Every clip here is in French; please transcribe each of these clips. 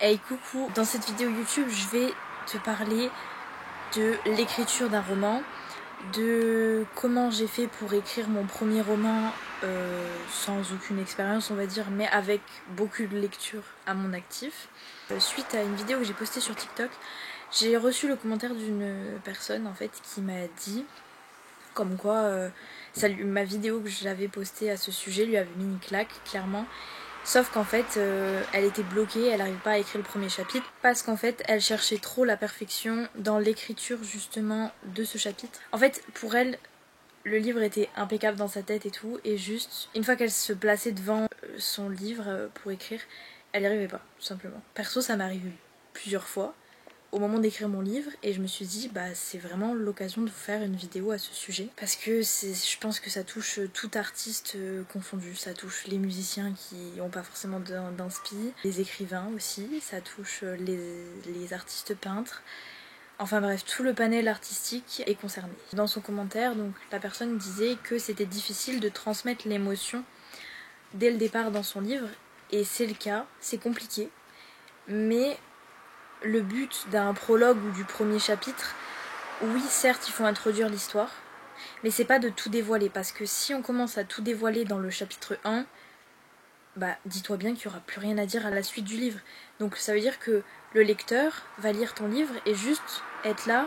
Hey coucou, dans cette vidéo YouTube je vais te parler de l'écriture d'un roman, de comment j'ai fait pour écrire mon premier roman sans aucune expérience on va dire, mais avec beaucoup de lecture à mon actif. Suite à une vidéo que j'ai postée sur TikTok, j'ai reçu le commentaire d'une personne en fait qui m'a dit comme quoi ma vidéo que j'avais postée à ce sujet lui avait mis une claque clairement. Sauf qu'en fait, elle était bloquée, elle n'arrivait pas à écrire le premier chapitre parce qu'en fait, elle cherchait trop la perfection dans l'écriture justement de ce chapitre. En fait, pour elle, le livre était impeccable dans sa tête et tout, et juste, une fois qu'elle se plaçait devant son livre pour écrire, elle n'y arrivait pas, tout simplement. Perso, ça m'est arrivé plusieurs fois au moment d'écrire mon livre et je me suis dit bah c'est vraiment l'occasion de vous faire une vidéo à ce sujet parce que je pense que ça touche tout artiste confondu, ça touche les musiciens qui n'ont pas forcément d'inspi, les écrivains aussi, ça touche les artistes peintres, enfin bref, tout le panel artistique est concerné. Dans son commentaire, donc la personne disait que c'était difficile de transmettre l'émotion dès le départ dans son livre, et c'est le cas, c'est compliqué, mais le but d'un prologue ou du premier chapitre, oui certes il faut introduire l'histoire, mais c'est pas de tout dévoiler, parce que si on commence à tout dévoiler dans le chapitre 1, bah dis-toi bien qu'il n'y aura plus rien à dire à la suite du livre. Donc ça veut dire que le lecteur va lire ton livre et juste être là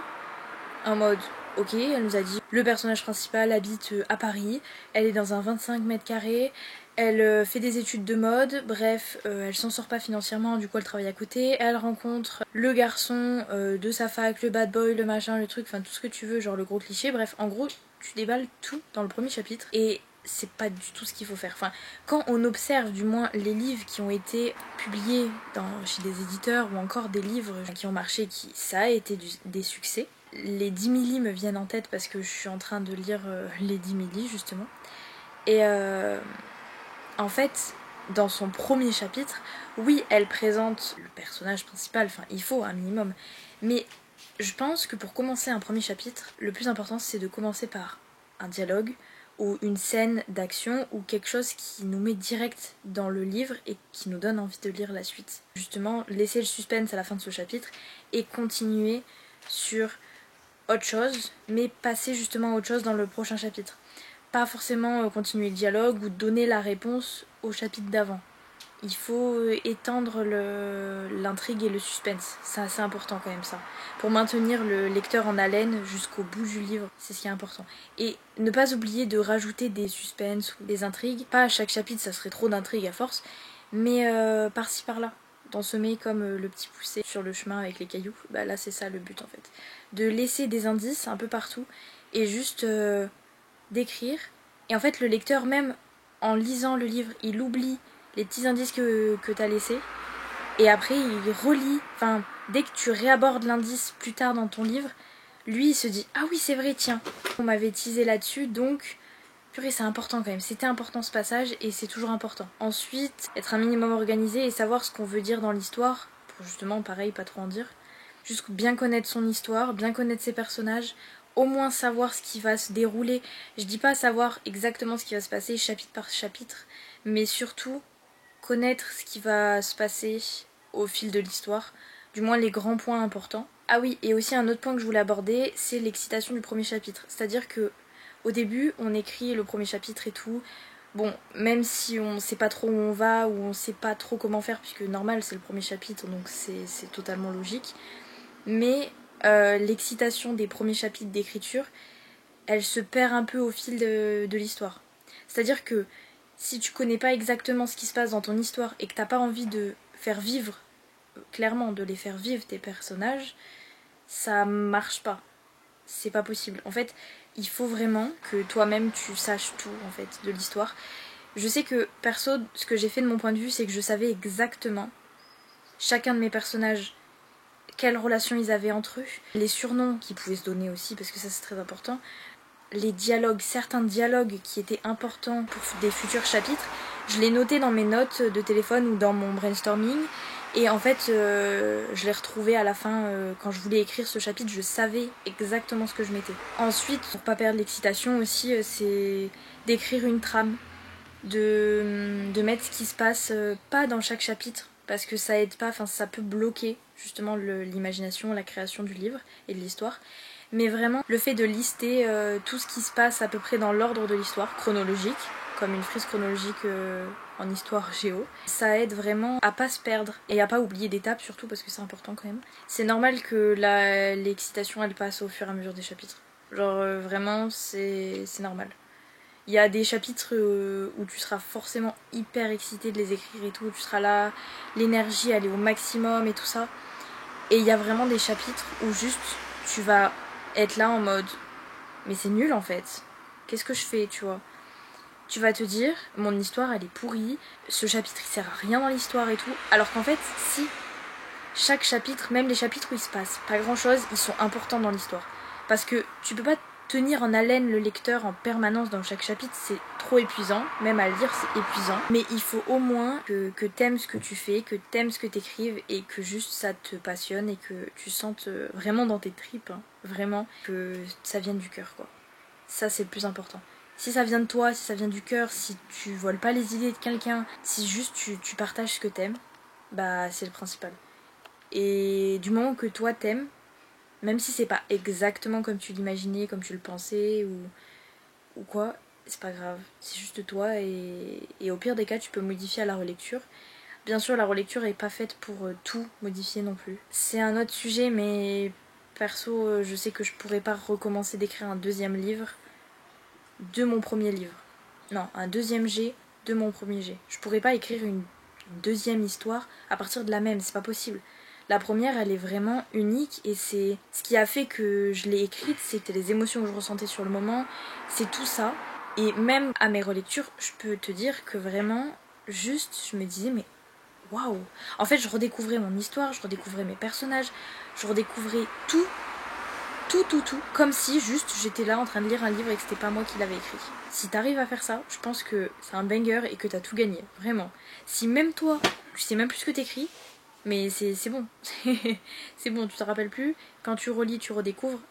en mode ok, elle nous a dit le personnage principal habite à Paris, elle est dans un 25 mètres carrés, elle fait des études de mode, bref, elle s'en sort pas financièrement, du coup elle travaille à côté, elle rencontre le garçon de sa fac, le bad boy, le machin, le truc, enfin tout ce que tu veux, genre le gros cliché, bref, en gros, tu déballes tout dans le premier chapitre et c'est pas du tout ce qu'il faut faire. Enfin, quand on observe du moins les livres qui ont été publiés chez des éditeurs ou encore des livres qui ont marché, ça a été des succès. Les 10 millis me viennent en tête parce que je suis en train de lire les 10 millis justement. Et en fait, dans son premier chapitre, oui, elle présente le personnage principal, enfin il faut un minimum. Mais je pense que pour commencer un premier chapitre, le plus important c'est de commencer par un dialogue ou une scène d'action ou quelque chose qui nous met direct dans le livre et qui nous donne envie de lire la suite. Justement, laisser le suspense à la fin de ce chapitre et continuer sur autre chose, mais passer justement à autre chose dans le prochain chapitre. Pas forcément continuer le dialogue ou donner la réponse au chapitre d'avant. Il faut étendre l'intrigue et le suspense. C'est assez important quand même ça. Pour maintenir le lecteur en haleine jusqu'au bout du livre, c'est ce qui est important. Et ne pas oublier de rajouter des suspens ou des intrigues. Pas à chaque chapitre, ça serait trop d'intrigues à force, mais par-ci par-là. D'en semer comme le petit poussé sur le chemin avec les cailloux. Bah là c'est ça le but en fait. De laisser des indices un peu partout et juste d'écrire. Et en fait le lecteur même en lisant le livre, il oublie les petits indices que t'as laissés. Et après il relit, enfin dès que tu réabordes l'indice plus tard dans ton livre, lui il se dit ah oui c'est vrai tiens, on m'avait teasé là-dessus donc purée c'est important quand même, c'était important ce passage et c'est toujours important. Ensuite, être un minimum organisé et savoir ce qu'on veut dire dans l'histoire, pour justement pareil pas trop en dire. Juste bien connaître son histoire, bien connaître ses personnages, au moins savoir ce qui va se dérouler. Je dis pas savoir exactement ce qui va se passer chapitre par chapitre, mais surtout connaître ce qui va se passer au fil de l'histoire, du moins les grands points importants. Ah oui, et aussi un autre point que je voulais aborder, c'est l'excitation du premier chapitre. C'est-à-dire que au début, on écrit le premier chapitre et tout. Bon, même si on sait pas trop où on va ou on sait pas trop comment faire, puisque normal c'est le premier chapitre, donc c'est totalement logique. Mais l'excitation des premiers chapitres d'écriture, elle se perd un peu au fil de l'histoire. C'est-à-dire que si tu connais pas exactement ce qui se passe dans ton histoire et que t'as pas envie de faire vivre, clairement de les faire vivre tes personnages, ça marche pas. C'est pas possible. En fait, il faut vraiment que toi-même tu saches tout en fait de l'histoire. Je sais que perso, ce que j'ai fait de mon point de vue, c'est que je savais exactement chacun de mes personnages, quelles relations ils avaient entre eux, les surnoms qu'ils pouvaient se donner aussi, parce que ça c'est très important, les dialogues, certains dialogues qui étaient importants pour des futurs chapitres, je les notais dans mes notes de téléphone ou dans mon brainstorming. Et en fait, je l'ai retrouvé à la fin, quand je voulais écrire ce chapitre, je savais exactement ce que je mettais. Ensuite, pour pas perdre l'excitation aussi, c'est d'écrire une trame, de mettre ce qui se passe, pas dans chaque chapitre, parce que ça aide pas, enfin ça peut bloquer justement l'imagination, la création du livre et de l'histoire. Mais vraiment, le fait de lister tout ce qui se passe à peu près dans l'ordre de l'histoire, chronologique, comme une frise chronologique en histoire géo, ça aide vraiment à pas se perdre et à pas oublier d'étapes surtout parce que c'est important quand même. C'est normal que l'excitation elle passe au fur et à mesure des chapitres. Genre vraiment c'est normal. Il y a des chapitres où tu seras forcément hyper excité de les écrire et tout, où tu seras là, l'énergie elle est au maximum et tout ça. Et il y a vraiment des chapitres où juste tu vas être là en mode mais c'est nul en fait. Qu'est-ce que je fais, tu vois? Tu vas te dire mon histoire elle est pourrie, ce chapitre il sert à rien dans l'histoire et tout. Alors qu'en fait si, chaque chapitre, même les chapitres où il se passe pas grand chose, ils sont importants dans l'histoire. Parce que tu peux pas tenir en haleine le lecteur en permanence dans chaque chapitre, c'est trop épuisant, même à lire c'est épuisant. Mais il faut au moins que t'aimes ce que tu fais, que t'aimes ce que t'écrives et que juste ça te passionne et que tu sentes vraiment dans tes tripes, hein, vraiment, que ça vienne du cœur quoi. Ça c'est le plus important. Si ça vient de toi, si ça vient du cœur, si tu voles pas les idées de quelqu'un, si juste tu partages ce que t'aimes, bah c'est le principal. Et du moment que toi t'aimes, même si c'est pas exactement comme tu l'imaginais, comme tu le pensais ou quoi, c'est pas grave. C'est juste toi et au pire des cas, tu peux modifier à la relecture. Bien sûr, la relecture est pas faite pour tout modifier non plus. C'est un autre sujet, mais perso, je sais que je pourrais pas recommencer d'écrire un deuxième livre de mon premier livre. Non, un deuxième G de mon premier G. Je pourrais pas écrire une deuxième histoire à partir de la même, c'est pas possible. La première, elle est vraiment unique et c'est ce qui a fait que je l'ai écrite, c'était les émotions que je ressentais sur le moment, c'est tout ça. Et même à mes relectures, je peux te dire que vraiment, juste, je me disais, mais waouh! En fait, je redécouvrais mon histoire, je redécouvrais mes personnages, je redécouvrais tout, comme si juste j'étais là en train de lire un livre et que c'était pas moi qui l'avais écrit. Si t'arrives à faire ça, je pense que c'est un banger et que t'as tout gagné, vraiment. Si même toi, tu sais même plus ce que t'écris, mais c'est bon. C'est bon, tu te rappelles plus. Quand tu relis, tu redécouvres.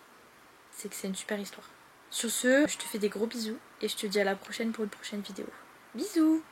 C'est que c'est une super histoire. Sur ce, je te fais des gros bisous et je te dis à la prochaine pour une prochaine vidéo. Bisous!